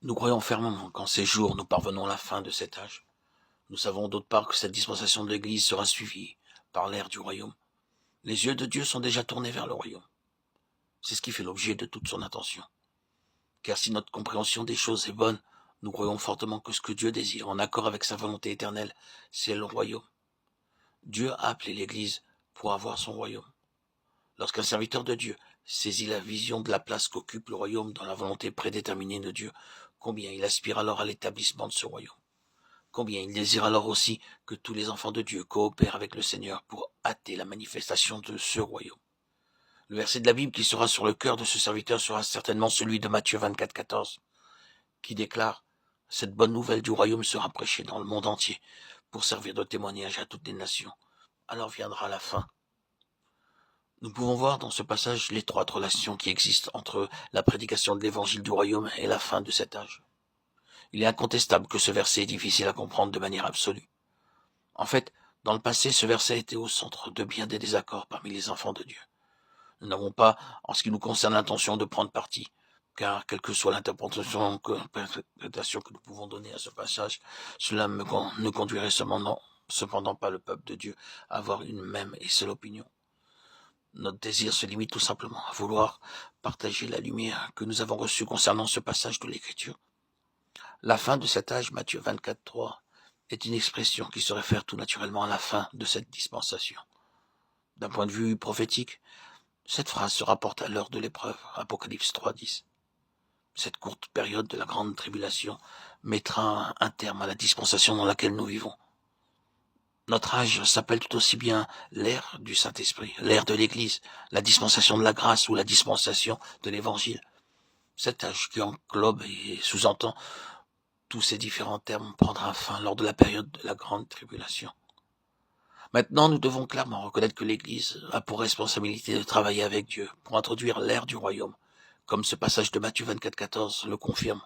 Nous croyons fermement qu'en ces jours, nous parvenons à la fin de cet âge. Nous savons d'autre part que cette dispensation de l'Église sera suivie par l'ère du royaume. Les yeux de Dieu sont déjà tournés vers le royaume. C'est ce qui fait l'objet de toute son attention. Car si notre compréhension des choses est bonne, nous croyons fortement que ce que Dieu désire, en accord avec sa volonté éternelle, c'est le royaume. Dieu a appelé l'Église pour avoir son royaume. Lorsqu'un serviteur de Dieu saisit la vision de la place qu'occupe le royaume dans la volonté prédéterminée de Dieu, combien il aspire alors à l'établissement de ce royaume. Combien il désire alors aussi que tous les enfants de Dieu coopèrent avec le Seigneur pour hâter la manifestation de ce royaume. Le verset de la Bible qui sera sur le cœur de ce serviteur sera certainement celui de Matthieu 24, 14, qui déclare « Cette bonne nouvelle du royaume sera prêchée dans le monde entier pour servir de témoignage à toutes les nations. Alors viendra la fin. » Nous pouvons voir dans ce passage l'étroite relation qui existe entre la prédication de l'évangile du royaume et la fin de cet âge. Il est incontestable que ce verset est difficile à comprendre de manière absolue. En fait, dans le passé, ce verset était au centre de bien des désaccords parmi les enfants de Dieu. Nous n'avons pas, en ce qui nous concerne, l'intention de prendre parti, car quelle que soit l'interprétation que nous pouvons donner à ce passage, cela ne conduirait cependant pas le peuple de Dieu à avoir une même et seule opinion. Notre désir se limite tout simplement à vouloir partager la lumière que nous avons reçue concernant ce passage de l'Écriture. La fin de cet âge, Matthieu 24, 3, est une expression qui se réfère tout naturellement à la fin de cette dispensation. D'un point de vue prophétique, cette phrase se rapporte à l'heure de l'épreuve, Apocalypse 3, 10. Cette courte période de la grande tribulation mettra un terme à la dispensation dans laquelle nous vivons. Notre âge s'appelle tout aussi bien l'ère du Saint-Esprit, l'ère de l'Église, la dispensation de la grâce ou la dispensation de l'Évangile. Cet âge qui englobe et sous-entend tous ces différents termes prendra fin lors de la période de la grande tribulation. Maintenant, nous devons clairement reconnaître que l'Église a pour responsabilité de travailler avec Dieu pour introduire l'ère du royaume, comme ce passage de Matthieu 24, 14 le confirme.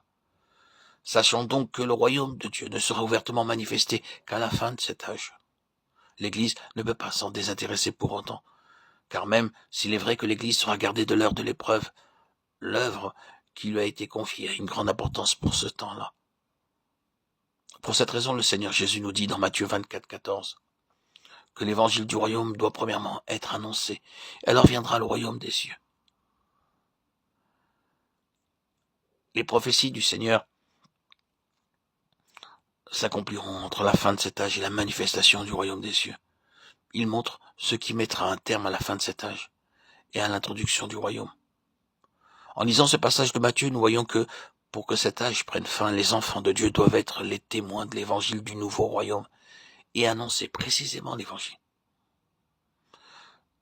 Sachons donc que le royaume de Dieu ne sera ouvertement manifesté qu'à la fin de cet âge. L'Église ne peut pas s'en désintéresser pour autant, car même s'il est vrai que l'Église sera gardée de l'heure de l'épreuve, l'œuvre qui lui a été confiée a une grande importance pour ce temps-là. Pour cette raison, le Seigneur Jésus nous dit dans Matthieu 24, 14 que l'évangile du royaume doit premièrement être annoncé, et alors viendra le royaume des cieux. Les prophéties du Seigneur s'accompliront entre la fin de cet âge et la manifestation du royaume des cieux. Il montre ce qui mettra un terme à la fin de cet âge et à l'introduction du royaume. En lisant ce passage de Matthieu, nous voyons que pour que cet âge prenne fin, les enfants de Dieu doivent être les témoins de l'évangile du nouveau royaume et annoncer précisément l'évangile.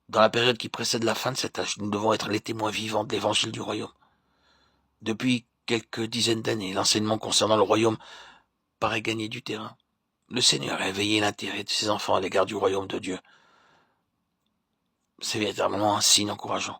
Dans la période qui précède la fin de cet âge, nous devons être les témoins vivants de l'évangile du royaume. Depuis quelques dizaines d'années, l'enseignement concernant le royaume paraît gagner du terrain. Le Seigneur a éveillé l'intérêt de ses enfants à l'égard du royaume de Dieu. C'est véritablement un signe encourageant.